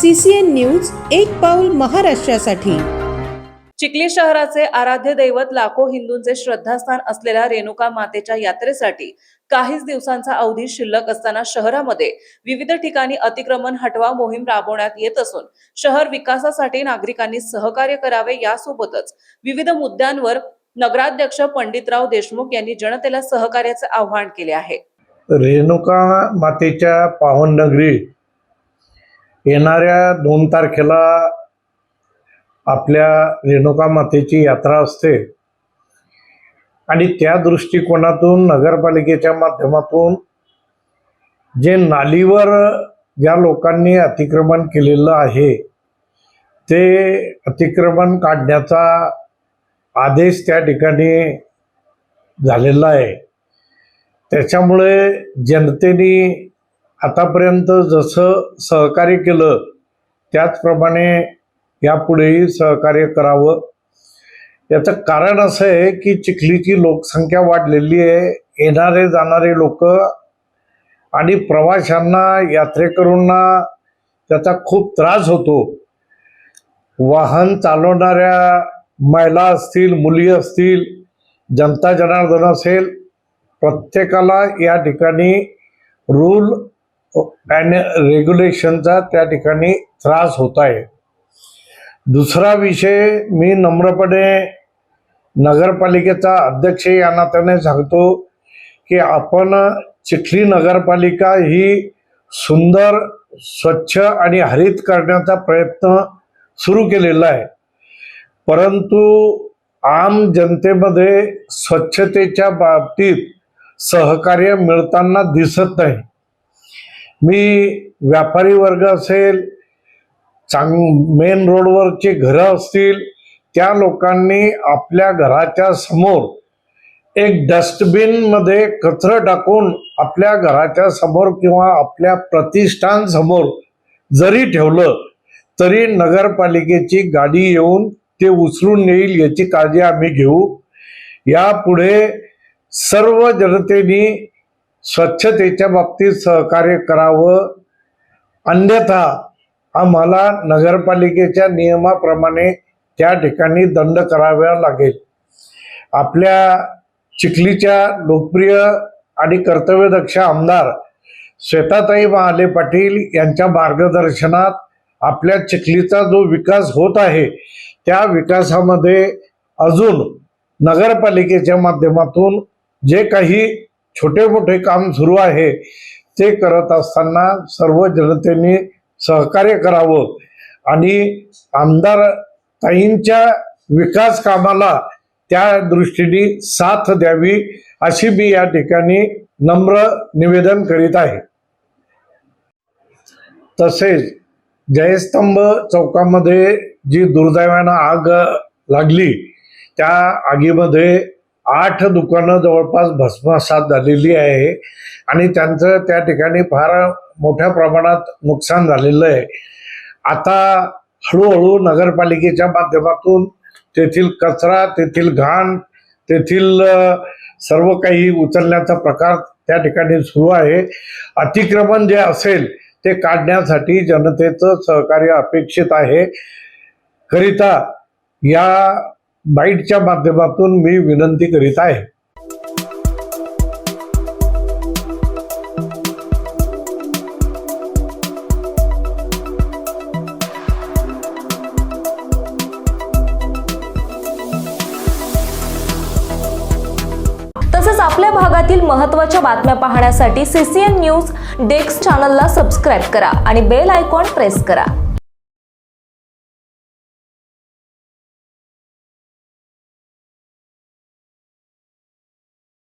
CCN news एक पाऊल महाराष्ट्रासाठी। चिखली शहराचे आराध्य दैवत लाखो हिंदूंचे श्रद्धास्थान असलेल्या रेणुका मातेच्या यात्रेसाठी काहीच दिवसांचा अवधी शिल्लक असताना शहरामध्ये विविध ठिकाणी अतिक्रमण हटवा मोहीम राबवण्यात येत असून शहर विकासासाठी नागरिकांनी सहकार्य करावे यासोबतच विविध मुद्द्यांवर नगराध्यक्ष पंडितराव देशमुख यांनी जनतेला सहकार्याचे आवाहन केले आहे। रेणुका मातेच्या पावन नगरी येणाऱ्या 2 तारखेला आपल्या रेणुका मातेची यात्रा असते आणि त्या दृष्टिकोनातून नगरपालिकेच्या माध्यमातून जे नालीवर ज्या लोकांनी अतिक्रमण केलेलं आहे ते अतिक्रमण काढण्याचा आदेश त्या ठिकाणी झालेला आहे। त्याच्यामुळे जनतेने आतापर्यंत जसं सहकार्य केलं त्याचप्रमाणे यापुढेही सहकार्य करावं। याचं कारण असं आहे की चिखलीची लोकसंख्या वाढलेली आहे, येणारे जाणारे लोक आणि प्रवाशांना यात्रेकरूंना त्याचा खूप त्रास होतो। वाहन चालवणाऱ्या महिला असतील, मुली असतील, जनता जनार्दन असेल, प्रत्येकाला या ठिकाणी रूल अँड रेग्युलेशनचा त्या ठिकाणी त्रास होत आहे। दुसरा विषय मी नम्रपणे नगरपालिकेचा अध्यक्ष या नात्याने सांगतो की आपण चिखली नगरपालिका ही सुंदर, स्वच्छ आणि हरित करण्याचा प्रयत्न सुरू केलेला आहे, परंतु आम जनतेमध्ये स्वच्छतेच्या बाबतीत सहकार्य मिळताना दिसत नाही। मी व्यापारी वर्ग असेल, मेन रोडवरचे घरं असतील, त्या लोकांनी आपल्या घराच्या समोर एक डस्टबिन मध्ये कचरा टाकून आपल्या घराच्या समोर किंवा आपल्या प्रतिष्ठान समोर जरी ठेवलं तरी नगरपालिकेची गाडी येऊन ते उचलून नेईल याची काळजी आम्ही घेऊ। यापुढे सर्व जनतेने स्वच्छतेच्या बाबतीत सहकार्य करावं, अन्यथा आम्हाला नगरपालिकेच्या नियमाप्रमाणे त्या ठिकाणी दंड करावा लागेल। आपल्या चिखलीच्या लोकप्रिय आणि कर्तव्यदक्ष आमदार श्वेताताई महाले पाटील यांच्या मार्गदर्शनात आपल्या चिखलीचा जो विकास होत आहे त्या विकासामध्ये अजून नगरपालिकेच्या माध्यमातून जे काही छोटे मोठे काम सुरू आहे ते करत असताना सर्व जनतेने सहकार्य करावं आणि आमदार ताईंच्या विकास कामाला त्या दृष्टीने साथ द्यावी अशी मी या ठिकाणी नम्र निवेदन करीत आहे। तसेच जयस्तंभ चौकामध्ये जी दुर्दैवानं आग लागली त्या आगीमध्ये 8 दुकानं जवळपास भस्मसात झालेली आहे आणि त्यांचं त्या ठिकाणी फार मोठ्या प्रमाणात नुकसान झालेलं आहे। आता हळूहळू नगरपालिकेच्या माध्यमातून तेथील कचरा, तेथील घाण, तेथील सर्व काही उचलण्याचा प्रकार त्या ठिकाणी सुरू आहे। अतिक्रमण जे असेल ते काढण्यासाठी जनतेचं सहकार्य अपेक्षित आहे। करिता या बाईटच्या माध्यमातून मी विनंती करीत आहे। तसेच आपल्या भागातील महत्त्वाच्या बातम्या पाहण्यासाठी CCN न्यूज डेस्क चॅनलला सबस्क्राइब करा आणि बेल आयकॉन प्रेस करा।